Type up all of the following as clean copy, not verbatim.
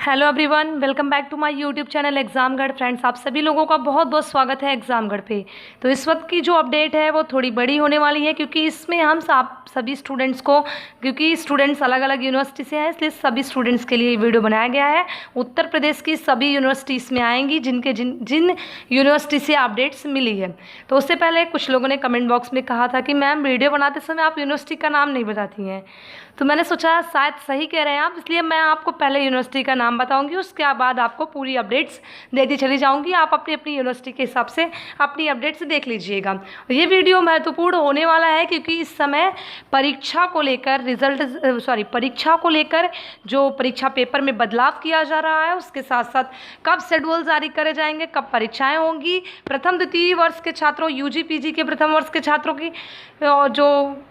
Hello everyone, welcome back to my YouTube channel Examgarh. Friends, आप सभी लोगों का बहुत बहुत स्वागत है एग्ज़ामगढ़ पे। तो इस वक्त की जो अपडेट है वो थोड़ी बड़ी होने वाली है, क्योंकि इसमें हम सभी स्टूडेंट्स को, क्योंकि स्टूडेंट्स अलग अलग यूनिवर्सिटी से हैं, इसलिए सभी स्टूडेंट्स के लिए वीडियो बनाया गया है। उत्तर प्रदेश की सभी यूनिवर्सिटीज़ में आएंगी जिन यूनिवर्सिटी से अपडेट्स मिली है। तो उससे पहले कुछ लोगों ने कमेंट बॉक्स में कहा था कि मैम वीडियो बनाते समय आप यूनिवर्सिटी का नाम नहीं बताती हैं। तो मैंने सोचा शायद सही कह रहे हैं आप, इसलिए मैं आपको पहले यूनिवर्सिटी का नाम बताऊंगी, उसके बाद आपको पूरी अपडेट्स देती चली जाऊंगी। आप अपनी अपनी यूनिवर्सिटी के हिसाब से अपनी अपडेट्स देख लीजिएगा। ये वीडियो महत्वपूर्ण होने वाला है, क्योंकि इस समय परीक्षा को लेकर जो परीक्षा पेपर में बदलाव किया जा रहा है, उसके साथ साथ कब शेड्यूल जारी करे जाएंगे, कब परीक्षाएँ होंगी, प्रथम द्वितीय वर्ष के छात्रों, यूजी पीजी के प्रथम वर्ष के छात्रों की जो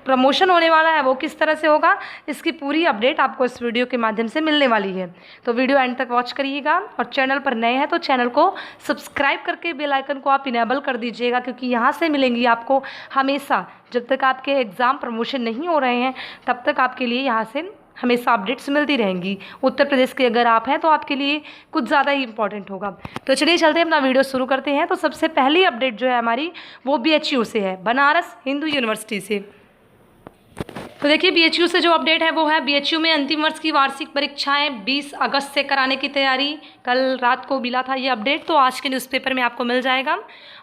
प्रमोशन होने वाला है वो किस तरह से होगा, इसकी पूरी अपडेट आपको इस वीडियो के माध्यम से मिलने वाली है। तो वीडियो एंड तक वॉच करिएगा, और चैनल पर नए हैं तो चैनल को सब्सक्राइब करके बेल आइकन को आप इनेबल कर दीजिएगा, क्योंकि यहाँ से मिलेंगी आपको हमेशा, जब तक आपके एग्ज़ाम प्रमोशन नहीं हो रहे हैं तब तक आपके लिए यहाँ से हमेशा अपडेट्स मिलती रहेंगी। उत्तर प्रदेश के अगर आप हैं तो आपके लिए कुछ ज़्यादा ही इंपॉर्टेंट होगा। तो चलिए चलते हैं, अपना वीडियो शुरू करते हैं। तो सबसे पहली अपडेट जो है हमारी, वो BHU से है, बनारस हिंदू यूनिवर्सिटी से। तो देखिए, BHU से जो अपडेट है वो है, BHU में अंतिम वर्ष की वार्षिक परीक्षाएं 20 अगस्त से कराने की तैयारी। कल रात को मिला था ये अपडेट, तो आज के न्यूज़पेपर में आपको मिल जाएगा।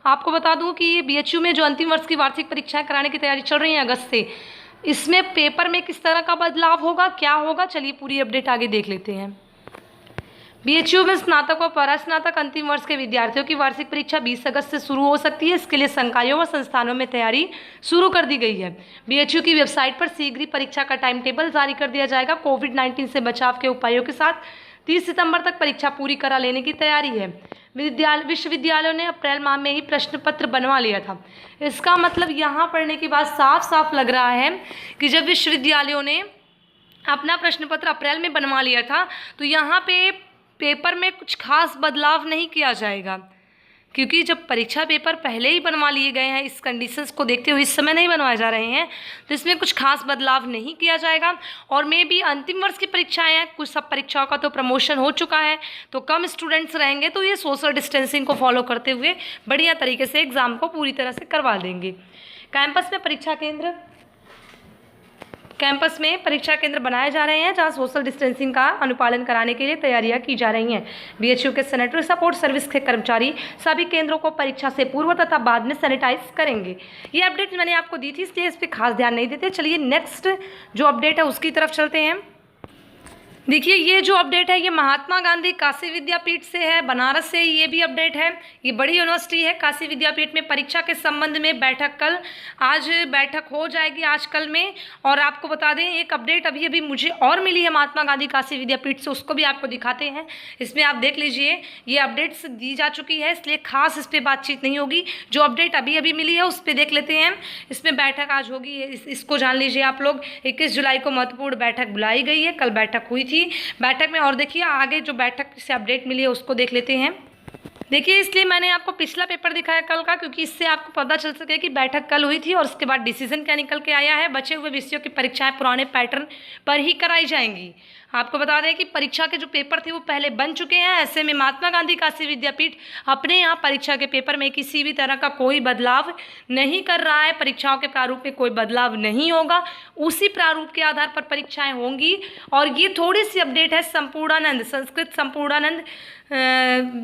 आपको बता दूं कि BHU में जो अंतिम वर्ष की वार्षिक परीक्षाएं कराने की तैयारी चल रही है अगस्त से, इसमें पेपर में किस तरह का बदलाव होगा, क्या होगा, चलिए पूरी अपडेट आगे देख लेते हैं। BHU में स्नातक और परास्नातक अंतिम वर्ष के विद्यार्थियों की वार्षिक परीक्षा 20 अगस्त से शुरू हो सकती है। इसके लिए संकायों व संस्थानों में तैयारी शुरू कर दी गई है। BHU की वेबसाइट पर शीघ्र ही परीक्षा का टाइम टेबल जारी कर दिया जाएगा। कोविड-19 से बचाव के उपायों के साथ 30 सितंबर तक परीक्षा पूरी करा लेने की तैयारी है। विश्वविद्यालयों ने अप्रैल माह में ही प्रश्न पत्र बनवा लिया था। इसका मतलब यहाँ पढ़ने के बाद साफ साफ लग रहा है कि जब विश्वविद्यालयों ने अपना प्रश्न पत्र अप्रैल में बनवा लिया था, तो यहाँ पे पेपर में कुछ खास बदलाव नहीं किया जाएगा, क्योंकि जब परीक्षा पेपर पहले ही बनवा लिए गए हैं, इस कंडीशंस को देखते हुए इस समय नहीं बनवाए जा रहे हैं, तो इसमें कुछ खास बदलाव नहीं किया जाएगा। और मे भी अंतिम वर्ष की परीक्षाएं हैं, कुछ सब परीक्षाओं का तो प्रमोशन हो चुका है, तो कम स्टूडेंट्स रहेंगे, तो ये सोशल डिस्टेंसिंग को फॉलो करते हुए बढ़िया तरीके से एग्ज़ाम को पूरी तरह से करवा देंगे। कैंपस में परीक्षा केंद्र बनाए जा रहे हैं, जहां सोशल डिस्टेंसिंग का अनुपालन कराने के लिए तैयारियां की जा रही हैं। BHU के सैनिटरी सपोर्ट सर्विस के कर्मचारी सभी केंद्रों को परीक्षा से पूर्व तथा बाद में सैनिटाइज करेंगे। ये अपडेट मैंने आपको दी थी, इसलिए इस पर खास ध्यान नहीं देते। चलिए नेक्स्ट जो अपडेट है उसकी तरफ चलते हैं। देखिए, ये जो अपडेट है ये महात्मा गांधी काशी विद्यापीठ से है, बनारस से ये भी अपडेट है। ये बड़ी यूनिवर्सिटी है। काशी विद्यापीठ में परीक्षा के संबंध में आज बैठक हो जाएगी, आज कल में। और आपको बता दें, एक अपडेट अभी अभी मुझे और मिली है महात्मा गांधी काशी विद्यापीठ से, उसको भी आपको दिखाते हैं। इसमें आप देख लीजिए, ये अपडेट्स दी जा चुकी है, इसलिए खास इस पर बातचीत नहीं होगी। जो अपडेट अभी अभी मिली है उस पर देख लेते हैं। इसमें बैठक आज होगी, इसको जान लीजिए आप लोग। 21 जुलाई को महत्वपूर्ण बैठक बुलाई गई है, कल बैठक हुई थी बैठक में। और देखिए, आगे जो बैठक से अपडेट मिली है उसको देख लेते हैं। देखिए, इसलिए मैंने आपको पिछला पेपर दिखाया कल का, क्योंकि इससे आपको पता चल सके कि बैठक कल हुई थी और उसके बाद डिसीजन क्या निकल के आया है। बचे हुए विषयों की परीक्षाएं पुराने पैटर्न पर ही कराई जाएंगी। आपको बता दें कि परीक्षा के जो पेपर थे वो पहले बन चुके हैं। ऐसे में महात्मा गांधी काशी विद्यापीठ अपने यहाँ परीक्षा के पेपर में किसी भी तरह का कोई बदलाव नहीं कर रहा है। परीक्षाओं के प्रारूप में कोई बदलाव नहीं होगा, उसी प्रारूप के आधार पर परीक्षाएं होंगी। और ये थोड़ी सी अपडेट है, संपूर्णानंद संस्कृत संपूर्णानंद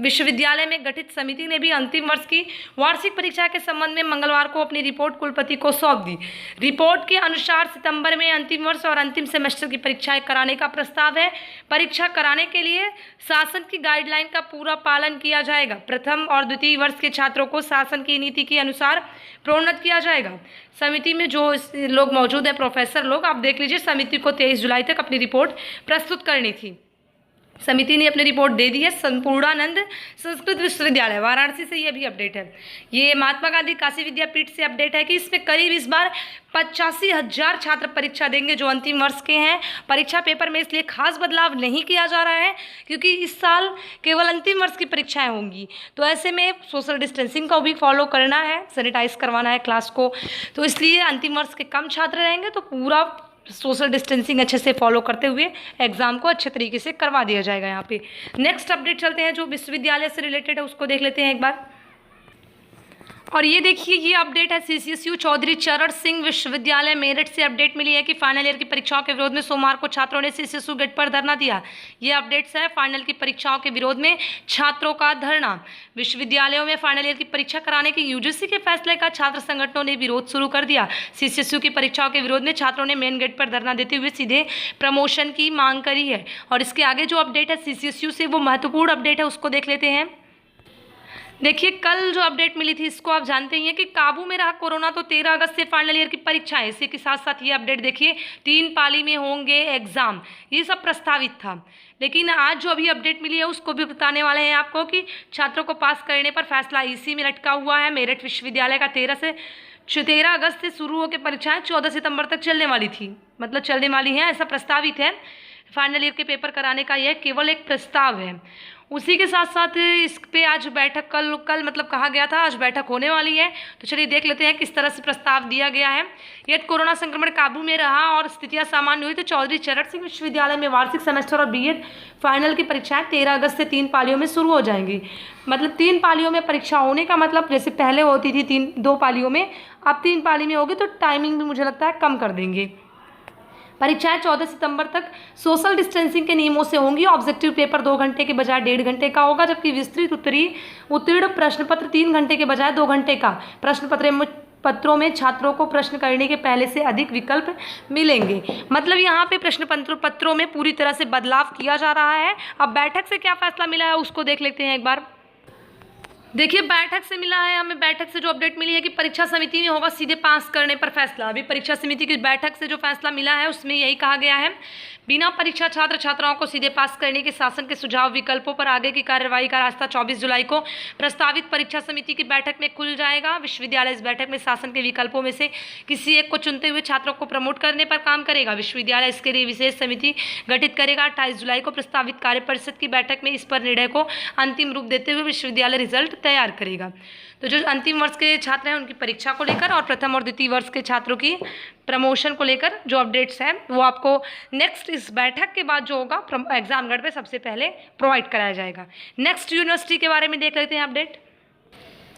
विश्वविद्यालय में गठित समिति ने भी अंतिम वर्ष की वार्षिक परीक्षा के संबंध में मंगलवार को अपनी रिपोर्ट कुलपति को सौंप दी। रिपोर्ट के अनुसार सितंबर में अंतिम वर्ष और अंतिम सेमेस्टर की परीक्षाएं कराने का प्रस्ताव है। परीक्षा कराने के लिए शासन की गाइडलाइन का पूरा पालन किया जाएगा। प्रथम और द्वितीय वर्ष के छात्रों को शासन की नीति के अनुसार प्रोन्नत किया जाएगा। समिति में जो लोग मौजूद हैं, प्रोफेसर लोग, आप देख लीजिए, समिति को 23 जुलाई तक अपनी रिपोर्ट प्रस्तुत करनी थी। समिति ने अपनी रिपोर्ट दे दी है। संपूर्णानंद संस्कृत विश्वविद्यालय वाराणसी से ये भी अपडेट है। ये महात्मा गांधी काशी विद्यापीठ से अपडेट है कि इसमें करीब इस बार 85,000 छात्र परीक्षा देंगे जो अंतिम वर्ष के हैं। परीक्षा पेपर में इसलिए खास बदलाव नहीं किया जा रहा है, क्योंकि इस साल केवल अंतिम वर्ष की परीक्षाएं होंगी। तो ऐसे में सोशल डिस्टेंसिंग को भी फॉलो करना है, सैनिटाइज करवाना है क्लास को, तो इसलिए अंतिम वर्ष के कम छात्र रहेंगे, तो पूरा सोशल डिस्टेंसिंग अच्छे से फॉलो करते हुए एग्ज़ाम को अच्छे तरीके से करवा दिया जाएगा। यहाँ पे नेक्स्ट अपडेट चलते हैं जो विश्वविद्यालय से रिलेटेड है, उसको देख लेते हैं एक बार। और ये देखिए, ये अपडेट है CCSU चौधरी चरण सिंह विश्वविद्यालय मेरठ से अपडेट मिली है कि फाइनल ईयर की परीक्षाओं के विरोध में सोमवार को छात्रों ने CCSU गेट पर धरना दिया। ये अपडेट्स है फाइनल की परीक्षाओं के विरोध में छात्रों का धरना। विश्वविद्यालयों में फाइनल ईयर की परीक्षा कराने के UGC के फैसले का छात्र संगठनों ने विरोध शुरू कर दिया। CCSU की परीक्षाओं के विरोध में छात्रों ने मेन गेट पर धरना देते हुए सीधे प्रमोशन की मांग करी है। और इसके आगे जो अपडेट है CCSU से, वो महत्वपूर्ण अपडेट है, उसको देख लेते हैं। देखिए, कल जो अपडेट मिली थी इसको आप जानते ही हैं कि काबू में रहा कोरोना, तो 13 अगस्त से फाइनल ईयर की परीक्षाएं। इसी के साथ साथ ये अपडेट देखिए, 3 पाली में होंगे एग्जाम, ये सब प्रस्तावित था। लेकिन आज जो अभी अपडेट मिली है उसको भी बताने वाले हैं आपको कि छात्रों को पास करने पर फैसला इसी में लटका हुआ है। मेरठ विश्वविद्यालय का 13 अगस्त से शुरू होकर परीक्षाएं 14 सितंबर तक चलने वाली थी, मतलब चलने वाली हैं, ऐसा प्रस्तावित है। फाइनल ईयर के पेपर कराने का यह केवल एक प्रस्ताव है। उसी के साथ साथ इस पे आज बैठक कल मतलब कहा गया था, आज बैठक होने वाली है। तो चलिए देख लेते हैं किस तरह से प्रस्ताव दिया गया है। यदि कोरोना संक्रमण काबू में रहा और स्थितियां सामान्य हुई तो चौधरी चरण सिंह विश्वविद्यालय में वार्षिक सेमेस्टर और BEd फाइनल की परीक्षाएं 13 अगस्त से 3 पालियों में शुरू हो जाएंगी। मतलब 3 पालियों में परीक्षा होने का मतलब, जैसे पहले होती थी 2 पालियों में, अब 3 पाली में होगी, तो टाइमिंग भी मुझे लगता है कम कर देंगे। परीक्षाएं 14 सितंबर तक सोशल डिस्टेंसिंग के नियमों से होंगी। ऑब्जेक्टिव पेपर 2 घंटे के बजाय 1.5 घंटे का होगा, जबकि विस्तृत उत्तीर्ण प्रश्न पत्र 3 घंटे के बजाय 2 घंटे का। प्रश्न पत्रों में छात्रों को प्रश्न करने के पहले से अधिक विकल्प मिलेंगे। मतलब यहाँ पे प्रश्न पत्रों में पूरी तरह से बदलाव किया जा रहा है। अब बैठक से क्या फैसला मिला है उसको देख लेते हैं एक बार। देखिए, बैठक से मिला है हमें, बैठक से जो अपडेट मिली है कि परीक्षा समिति में होगा सीधे पास करने पर फैसला। अभी परीक्षा समिति की बैठक से जो फैसला मिला है उसमें यही कहा गया है, बिना परीक्षा छात्र छात्राओं को सीधे पास करने के शासन के सुझाव विकल्पों पर आगे की कार्यवाही का रास्ता 24 जुलाई को प्रस्तावित परीक्षा समिति की बैठक में खुल जाएगा। विश्वविद्यालय इस बैठक में शासन के विकल्पों में से किसी एक को चुनते हुए छात्रों को प्रमोट करने पर काम करेगा। विश्वविद्यालय इसके लिए विशेष समिति गठित करेगा। 28 जुलाई को प्रस्तावित कार्य परिषद की बैठक में इस पर निर्णय को अंतिम रूप देते हुए विश्वविद्यालय रिजल्ट तैयार करेगा। तो जो अंतिम वर्ष के छात्र हैं उनकी परीक्षा को लेकर और प्रथम और द्वितीय वर्ष के छात्रों की प्रमोशन को लेकर जो अपडेट्स हैं वो आपको नेक्स्ट इस बैठक के बाद जो होगा एग्जामगढ़ पे सबसे पहले प्रोवाइड कराया जाएगा। नेक्स्ट यूनिवर्सिटी के बारे में देख लेते हैं अपडेट।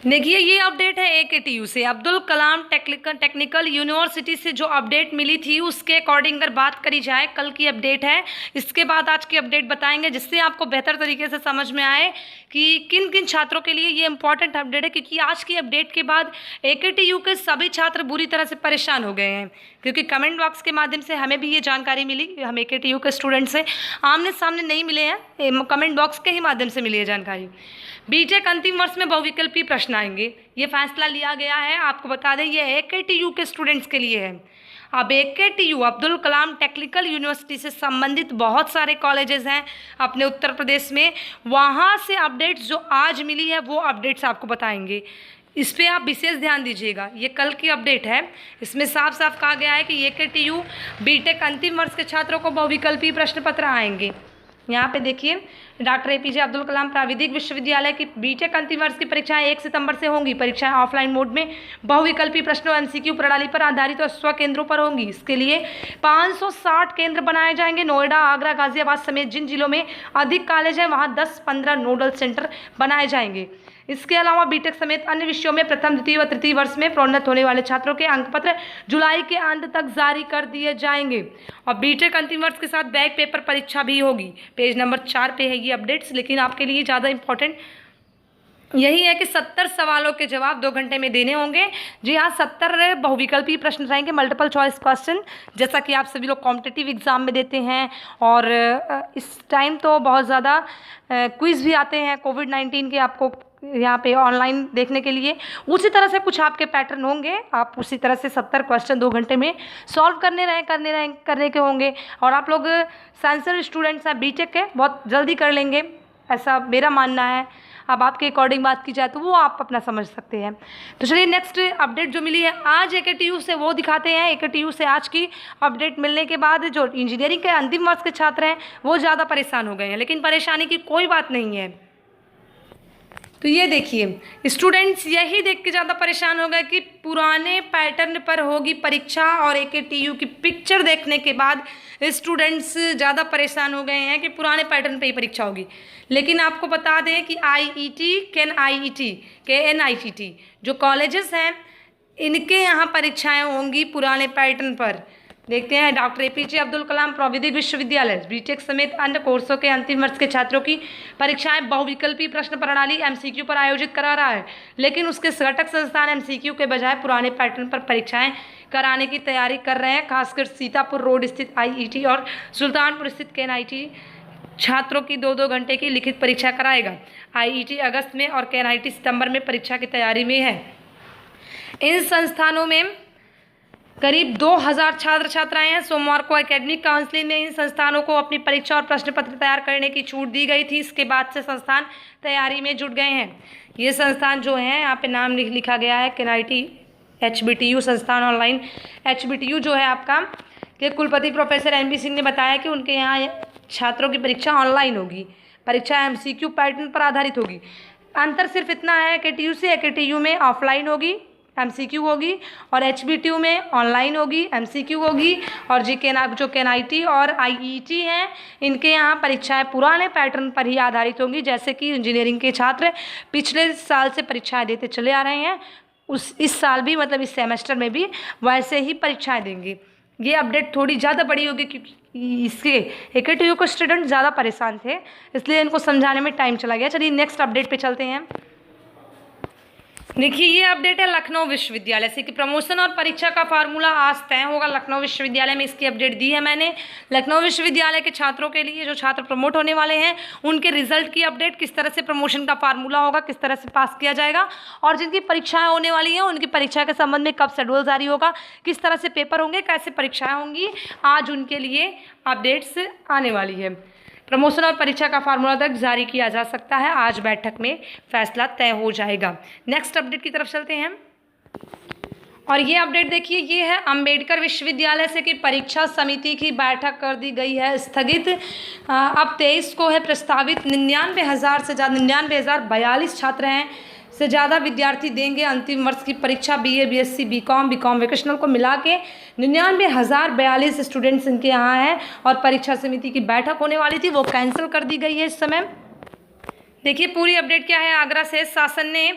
देखिए, ये अपडेट है AKTU से, अब्दुल कलाम टेक्निकल यूनिवर्सिटी से जो अपडेट मिली थी उसके अकॉर्डिंग अगर बात करी जाए, कल की अपडेट है। इसके बाद आज की अपडेट बताएंगे जिससे आपको बेहतर तरीके से समझ में आए कि किन किन छात्रों के लिए ये इंपॉर्टेंट अपडेट है, क्योंकि आज की अपडेट के बाद AKTU के सभी छात्र बुरी तरह से परेशान हो गए हैं। क्योंकि कमेंट बॉक्स के माध्यम से हमें भी ये जानकारी मिली, हम AKTU के स्टूडेंट से आमने सामने नहीं मिले हैं, कमेंट बॉक्स के ही माध्यम से मिली है जानकारी। BTech अंतिम वर्ष में बहुविकल्पी प्रश्न आएंगे, ये फैसला लिया गया है। आपको बता दें ये AKTU के स्टूडेंट्स के लिए है। अब AKTU Abdul Kalam technical university से संबंधित बहुत सारे कॉलेजेस हैं अपने उत्तर प्रदेश में, वहाँ से अपडेट्स जो आज मिली है वो अपडेट्स आपको बताएंगे। इस पर आप विशेष ध्यान दीजिएगा, ये कल की अपडेट है। इसमें साफ साफ कहा गया है कि AKTU BTech अंतिम वर्ष के छात्रों को बहुविकल्पी प्रश्न पत्र आएंगे। यहाँ पे देखिए, डॉक्टर APJ अब्दुल कलाम प्राविधिक विश्वविद्यालय की BTech अंतिम वर्ष की परीक्षाएं 1 सितंबर से होंगी। परीक्षाएं ऑफलाइन मोड में बहुविकल्पी प्रश्नों MCQ प्रणाली पर आधारित और स्व केंद्रों पर होंगी। इसके लिए 560 केंद्र बनाए जाएंगे। नोएडा, आगरा, गाजियाबाद समेत जिन जिलों में अधिक कॉलेज हैं वहाँ 10-15 नोडल सेंटर बनाए जाएंगे। इसके अलावा BTech समेत अन्य विषयों में प्रथम, द्वितीय व तृतीय वर्ष में प्रोन्नत होने वाले छात्रों के अंकपत्र जुलाई के अंत तक जारी कर दिए जाएंगे। और BTech अंतिम वर्ष के साथ बैक पेपर परीक्षा भी होगी। पेज नंबर 4 पे है ये अपडेट्स, लेकिन आपके लिए ज़्यादा इंपॉर्टेंट यही है कि 70 सवालों के जवाब 2 घंटे में देने होंगे। जी हाँ, 70 बहुविकल्पी प्रश्न रहेंगे, मल्टीपल चॉइस क्वेश्चन, जैसा कि आप सभी लोग कॉम्पिटिटिव एग्जाम में देते हैं। और इस टाइम तो बहुत ज़्यादा क्विज़ भी आते हैं कोविड-19 के, आपको यहाँ पे ऑनलाइन देखने के लिए। उसी तरह से कुछ आपके पैटर्न होंगे, आप उसी तरह से 70 क्वेश्चन 2 घंटे में सॉल्व करने के होंगे। और आप लोग साइंसर स्टूडेंट्स हैं BTech के, बहुत जल्दी कर लेंगे, ऐसा मेरा मानना है। अब आपके अकॉर्डिंग बात की जाए तो वो आप अपना समझ सकते हैं। तो चलिए नेक्स्ट अपडेट जो मिली है आज AKTU से वो दिखाते हैं। AKTU से आज की अपडेट मिलने के बाद जो इंजीनियरिंग के अंतिम वर्ष के छात्र हैं वो ज़्यादा परेशान हो गए हैं, लेकिन परेशानी की कोई बात नहीं है। तो ये देखिए स्टूडेंट्स यही देख के ज़्यादा परेशान हो गए कि पुराने पैटर्न पर होगी परीक्षा, और AKTU की पिक्चर देखने के बाद स्टूडेंट्स ज़्यादा परेशान हो गए हैं कि पुराने पैटर्न पे ही परीक्षा होगी। लेकिन आपको बता दें कि KNITT जो कॉलेजेस हैं इनके यहाँ परीक्षाएं होंगी पुराने पैटर्न पर। देखते हैं, डॉक्टर APJ अब्दुल कलाम प्रौद्योगिकी विश्वविद्यालय BTech समेत अन्य कोर्सों के अंतिम वर्ष के छात्रों की परीक्षाएं बहुविकल्पी प्रश्न प्रणाली MCQ पर आयोजित करा रहा है, लेकिन उसके घटक संस्थान MCQ के बजाय पुराने पैटर्न पर परीक्षाएं कराने की तैयारी कर रहे हैं। खासकर सीतापुर रोड स्थित IET और सुल्तानपुर स्थित KNIT छात्रों की 2-2 घंटे की लिखित परीक्षा कराएगा। IET अगस्त में और KNIT सितंबर में परीक्षा की तैयारी में है। इन संस्थानों में करीब 2000 छात्र छात्राएं हैं। सोमवार को एकेडमिक काउंसिल में इन संस्थानों को अपनी परीक्षा और प्रश्न पत्र तैयार करने की छूट दी गई थी। इसके बाद से संस्थान तैयारी में जुट गए हैं। ये संस्थान जो हैं यहाँ पे नाम लिखा गया है KNIT HBTU संस्थान ऑनलाइन। HBTU जो है आपका के कुलपति प्रोफेसर MB सिंह ने बताया कि उनके यहाँ छात्रों की परीक्षा ऑनलाइन होगी। परीक्षा MCQ पैटर्न पर आधारित होगी। अंतर सिर्फ इतना है AKTU से AKTU में ऑफलाइन होगी, MCQ होगी, और HBTU में ऑनलाइन होगी, MCQ होगी। और जो KNIT और IET हैं इनके यहाँ परीक्षाएं पुराने पैटर्न पर ही आधारित होंगी। जैसे कि इंजीनियरिंग के छात्र पिछले साल से परीक्षाएं देते चले आ रहे हैं, इस साल भी मतलब इस सेमेस्टर में भी वैसे ही परीक्षाएं देंगे। ये अपडेट थोड़ी ज़्यादा बड़ी होगी क्योंकि इसके AKTU के स्टूडेंट ज़्यादा परेशान थे, इसलिए इनको समझाने में टाइम चला गया। चलिए नेक्स्ट अपडेट पे चलते हैं। देखिए ये अपडेट है लखनऊ विश्वविद्यालय से कि प्रमोशन और परीक्षा का फार्मूला आज तय होगा। लखनऊ विश्वविद्यालय में इसकी अपडेट दी है मैंने। लखनऊ विश्वविद्यालय के छात्रों के लिए जो छात्र प्रमोट होने वाले हैं उनके रिजल्ट की अपडेट, किस तरह से प्रमोशन का फार्मूला होगा, किस तरह से पास किया जाएगा, और जिनकी परीक्षाएं होने वाली हैं उनकी परीक्षा के संबंध में कब शेड्यूल जारी होगा, किस तरह से पेपर होंगे, कैसे परीक्षाएँ होंगी, आज उनके लिए अपडेट्स आने वाली है। प्रमोशन और परीक्षा का फार्मूला तक जारी किया जा सकता है। आज बैठक में फैसला तय हो जाएगा। नेक्स्ट अपडेट की तरफ चलते हैं। और ये अपडेट देखिए, ये है अंबेडकर विश्वविद्यालय से कि परीक्षा समिति की बैठक कर दी गई है स्थगित। अब 23 को है प्रस्तावित। 99,000 से ज़्यादा 99,042 छात्र हैं से ज़्यादा विद्यार्थी देंगे अंतिम वर्ष की परीक्षा। BA BSc BCom वोकेशनल को मिला के 99,042 स्टूडेंट्स इनके यहाँ हैं। और परीक्षा समिति की बैठक होने वाली थी, वो कैंसिल कर दी गई है इस समय। देखिए पूरी अपडेट क्या है। आगरा से शासन ने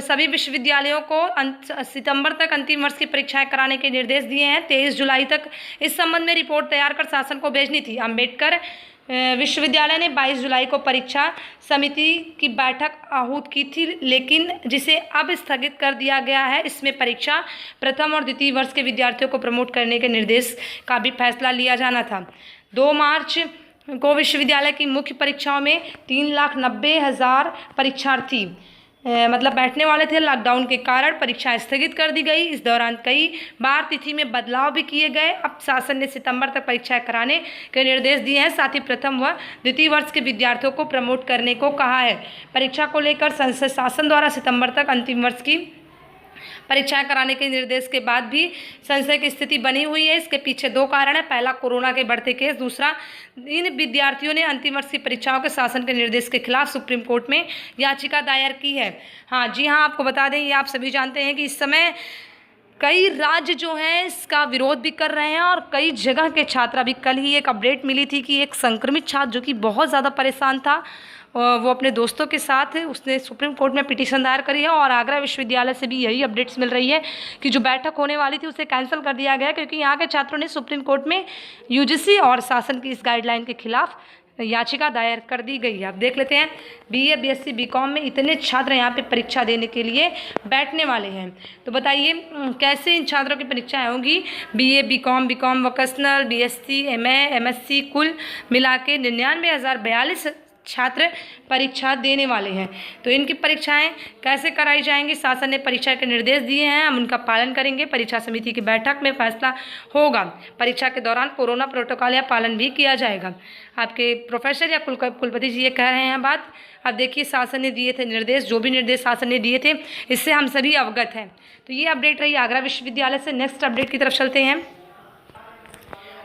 सभी विश्वविद्यालयों को सितंबर तक अंतिम वर्ष की परीक्षाएं कराने के निर्देश दिए हैं। 23 जुलाई तक इस संबंध में रिपोर्ट तैयार कर शासन को भेजनी थी। अंबेडकर विश्वविद्यालय ने 22 जुलाई को परीक्षा समिति की बैठक आहूत की थी, लेकिन जिसे अब स्थगित कर दिया गया है। इसमें परीक्षा प्रथम और द्वितीय वर्ष के विद्यार्थियों को प्रमोट करने के निर्देश का भी फैसला लिया जाना था। 2 मार्च को विश्वविद्यालय की मुख्य परीक्षाओं में 3,90,000 परीक्षार्थी मतलब बैठने वाले थे। लॉकडाउन के कारण परीक्षाएं स्थगित कर दी गई। इस दौरान कई बार तिथि में बदलाव भी किए गए। अब शासन ने सितंबर तक परीक्षाएं कराने के निर्देश दिए हैं। साथ ही प्रथम व द्वितीय वर्ष के विद्यार्थियों को प्रमोट करने को कहा है। परीक्षा को लेकर संसद शासन द्वारा सितंबर तक अंतिम वर्ष की परीक्षाएं कराने के निर्देश के बाद भी संशय की स्थिति बनी हुई है। इसके पीछे 2 कारण है। पहला कोरोना के बढ़ते केस, दूसरा इन विद्यार्थियों ने अंतिम वर्ष की परीक्षाओं के शासन के निर्देश के खिलाफ सुप्रीम कोर्ट में याचिका दायर की है। हाँ जी हाँ, आपको बता दें, ये आप सभी जानते हैं कि इस समय कई राज्य जो हैं इसका विरोध भी कर रहे हैं और कई जगह के छात्र, अभी कल ही एक अपडेट मिली थी कि एक संक्रमित छात्र जो कि बहुत ज़्यादा परेशान था, वो अपने दोस्तों के साथ उसने सुप्रीम कोर्ट में पिटीशन दायर करी है। और आगरा विश्वविद्यालय से भी यही अपडेट्स मिल रही है कि जो बैठक होने वाली थी उसे कैंसिल कर दिया गया, क्योंकि यहाँ के छात्रों ने सुप्रीम कोर्ट में UGC और शासन की इस गाइडलाइन के खिलाफ याचिका दायर कर दी गई है। अब देख लेते हैं, BA BSc BCom में इतने छात्र यहाँ पे परीक्षा देने के लिए बैठने वाले हैं, तो बताइए कैसे इन छात्रों की परीक्षाएं होंगी। BA BCom vocational BSc MA MSc कुल मिला के 99,042 छात्र परीक्षा देने वाले हैं। तो इनकी परीक्षाएं कैसे कराई जाएंगी, शासन ने परीक्षा के निर्देश दिए हैं, हम उनका पालन करेंगे। परीक्षा समिति की बैठक में फैसला होगा। परीक्षा के दौरान कोरोना प्रोटोकॉल या पालन भी किया जाएगा। आपके प्रोफेसर या कुलपति जी ये कह रहे हैं बात। अब देखिए शासन ने दिए थे निर्देश, जो भी निर्देश शासन ने दिए थे इससे हम सभी अवगत हैं। तो ये अपडेट रही आगरा विश्वविद्यालय से। नेक्स्ट अपडेट की तरफ चलते हैं।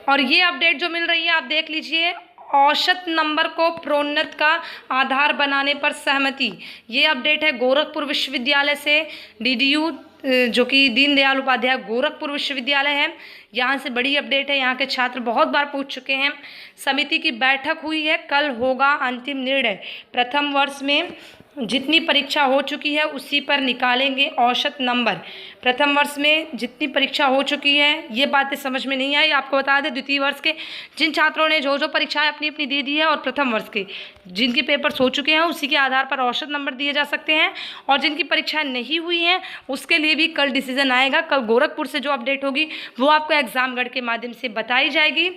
और ये अपडेट जो मिल रही है आप देख लीजिए, औसत नंबर को प्रोन्नत का आधार बनाने पर सहमति। ये अपडेट है गोरखपुर विश्वविद्यालय से। DDU जो कि दीनदयाल उपाध्याय गोरखपुर विश्वविद्यालय है, यहाँ से बड़ी अपडेट है। यहाँ के छात्र बहुत बार पूछ चुके हैं। समिति की बैठक हुई है, कल होगा अंतिम निर्णय। प्रथम वर्ष में जितनी परीक्षा हो चुकी है उसी पर निकालेंगे औसत नंबर। प्रथम वर्ष में जितनी परीक्षा हो चुकी है, ये बातें समझ में नहीं आई। आपको बता दें, द्वितीय वर्ष के जिन छात्रों ने जो परीक्षाएं अपनी अपनी दे दी है और प्रथम वर्ष के जिनके पेपर्स हो चुके हैं उसी के आधार पर औसत नंबर दिए जा सकते हैं। और जिनकी परीक्षाएं नहीं हुई हैं उसके लिए भी कल डिसीजन आएगा। कल गोरखपुर से जो अपडेट होगी वो आपको एग्जामगढ़ के माध्यम से बताई जाएगी।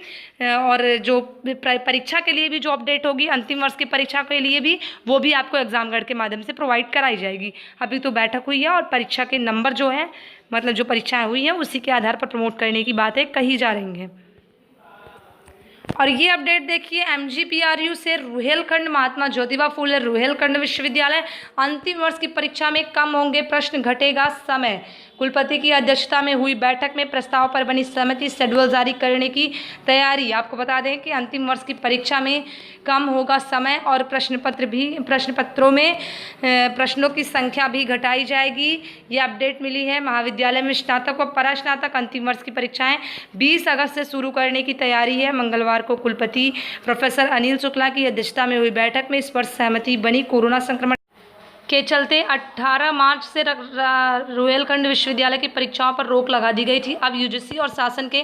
और जो परीक्षा के लिए भी जो अपडेट होगी अंतिम वर्ष की परीक्षा के लिए भी, वो भी आपको एग्जामगढ़ के माध्यम से प्रोवाइड कराई जाएगी। अभी तो बैठक हुई है और परीक्षा के नंबर जो है, मतलब जो परीक्षाएं हुई हैं उसी के आधार पर प्रमोट करने की बातें कही जा रही हैं। और ये अपडेट देखिए, MGPRU से रुहेलखंड महात्मा ज्योतिबा फूले रुहेलखंड विश्वविद्यालय अंतिम वर्ष की परीक्षा में कम होंगे प्रश्न, घटेगा समय। कुलपति की अध्यक्षता में हुई बैठक में प्रस्ताव पर बनी सहमति, शेड्यूल जारी करने की तैयारी। आपको बता दें कि अंतिम वर्ष की परीक्षा में कम होगा समय और प्रश्न पत्रों में प्रश्नों की संख्या भी घटाई जाएगी। ये अपडेट मिली है। महाविद्यालय में स्नातक व परास्नातक अंतिम वर्ष की परीक्षाएं 20 अगस्त से शुरू करने की तैयारी है। मंगलवार को कुलपति प्रोफेसर अनिल शुक्ला की अध्यक्षता में हुई बैठक में इस पर सहमति बनी। कोरोना संक्रमण के चलते 18 मार्च से रुहेलखंड विश्वविद्यालय की परीक्षाओं पर रोक लगा दी गई थी। अब UGC और शासन के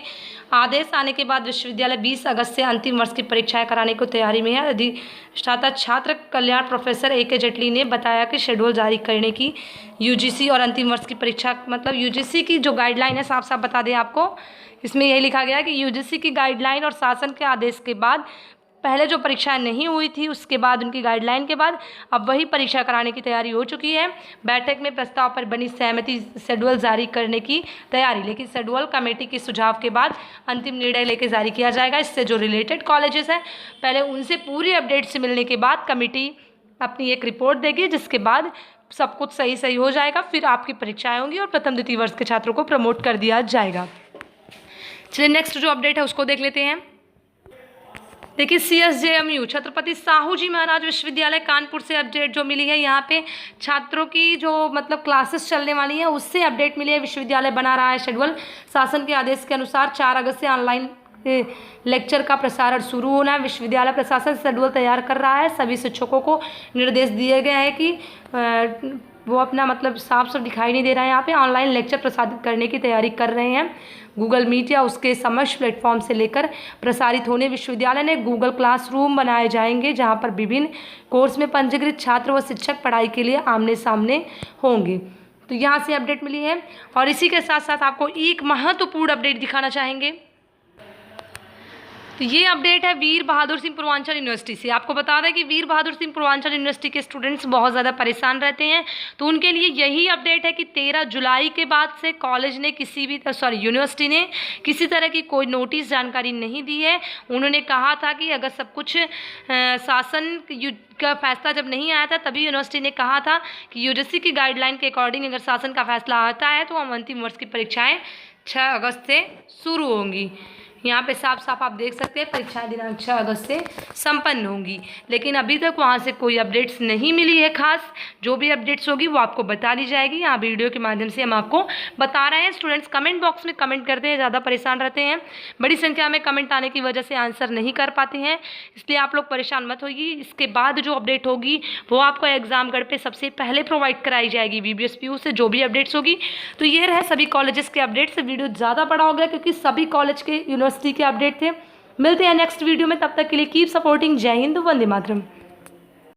आदेश आने के बाद विश्वविद्यालय 20 अगस्त से अंतिम वर्ष की परीक्षाएं कराने को तैयारी में है। अधिष्ठाता छात्र कल्याण प्रोफेसर AK जेटली ने बताया कि शेड्यूल जारी करने की UGC और अंतिम वर्ष की परीक्षा, मतलब UGC की जो गाइडलाइन है, साफ साफ बता दें आपको, इसमें यही लिखा गया है कि UGC की गाइडलाइन और शासन के आदेश के बाद पहले जो परीक्षाएं नहीं हुई थी उसके बाद उनकी गाइडलाइन के बाद अब वही परीक्षा कराने की तैयारी हो चुकी है। बैठक में प्रस्ताव पर बनी सहमति, शेड्यूल जारी करने की तैयारी, लेकिन शेड्यूल कमेटी के सुझाव के बाद अंतिम निर्णय लेकर जारी किया जाएगा। इससे जो रिलेटेड कॉलेजेस हैं पहले उनसे पूरी अपडेट से मिलने के बाद कमेटी अपनी एक रिपोर्ट देगी, जिसके बाद सब कुछ सही हो जाएगा। फिर आपकी परीक्षाएँ होंगी और प्रथम द्वितीय वर्ष के छात्रों को प्रमोट कर दिया जाएगा। चलिए नेक्स्ट जो अपडेट है उसको देख लेते हैं। देखिए, CSJMU छत्रपति साहू जी महाराज विश्वविद्यालय कानपुर से अपडेट जो मिली है, यहाँ पे छात्रों की जो मतलब क्लासेस चलने वाली हैं उससे अपडेट मिली है। विश्वविद्यालय बना रहा है शेड्यूल। शासन के आदेश के अनुसार 4 अगस्त से ऑनलाइन लेक्चर का प्रसारण शुरू होना है। विश्वविद्यालय प्रशासन शेड्यूल तैयार कर रहा है। सभी शिक्षकों को निर्देश दिए गए हैं कि वो अपना मतलब साफ दिखाई नहीं दे रहा है, यहाँ पे ऑनलाइन लेक्चर प्रसारित करने की तैयारी कर रहे हैं। गूगल मीट या उसके समक्ष प्लेटफॉर्म से लेकर प्रसारित होने विश्वविद्यालय ने गूगल क्लासरूम बनाए जाएंगे, जहां पर विभिन्न कोर्स में पंजीकृत छात्र व शिक्षक पढ़ाई के लिए आमने सामने होंगे। तो यहाँ से अपडेट मिली है। और इसी के साथ साथ आपको एक महत्वपूर्ण अपडेट दिखाना चाहेंगे। तो ये अपडेट है वीर बहादुर सिंह पूर्वांचल यूनिवर्सिटी से। आपको बता दें कि वीर बहादुर सिंह पूर्वांचल यूनिवर्सिटी के स्टूडेंट्स बहुत ज़्यादा परेशान रहते हैं, तो उनके लिए यही अपडेट है कि 13 जुलाई के बाद से कॉलेज ने यूनिवर्सिटी ने किसी तरह की कोई नोटिस जानकारी नहीं दी है। उन्होंने कहा था कि अगर सब कुछ शासन का फैसला जब नहीं आया था तभी यूनिवर्सिटी ने कहा था कि UGC की गाइडलाइन के अकॉर्डिंग अगर शासन का फैसला आता है तो हम अंतिम वर्ष की परीक्षाएँ 6 अगस्त से शुरू होंगी। यहाँ पे साफ साफ आप देख सकते हैं परीक्षाएं दिनांक 6 अगस्त से संपन्न होंगी, लेकिन अभी तक वहाँ से कोई अपडेट्स नहीं मिली है खास। जो भी अपडेट्स होगी वो आपको बता दी जाएगी। यहाँ वीडियो के माध्यम से हम आपको बता रहे हैं। स्टूडेंट्स कमेंट बॉक्स में कमेंट करते हैं, ज़्यादा परेशान रहते हैं, बड़ी संख्या में कमेंट आने की वजह से आंसर नहीं कर पाते हैं, इसलिए आप लोग परेशान मत होइए। इसके बाद जो अपडेट होगी वो आपको एग्जामगढ़ पर सबसे पहले प्रोवाइड कराई जाएगी VBSPU से, जो भी अपडेट्स होगी। तो ये रहे सभी कॉलेजेस के अपडेट्स। वीडियो ज़्यादा बड़ा हो गया क्योंकि सभी कॉलेज के यूनिवर्सिटी के अपडेट थे। मिलते हैं नेक्स्ट वीडियो में, तब तक के लिए कीप सपोर्टिंग। जय हिंद, वंदे मातरम।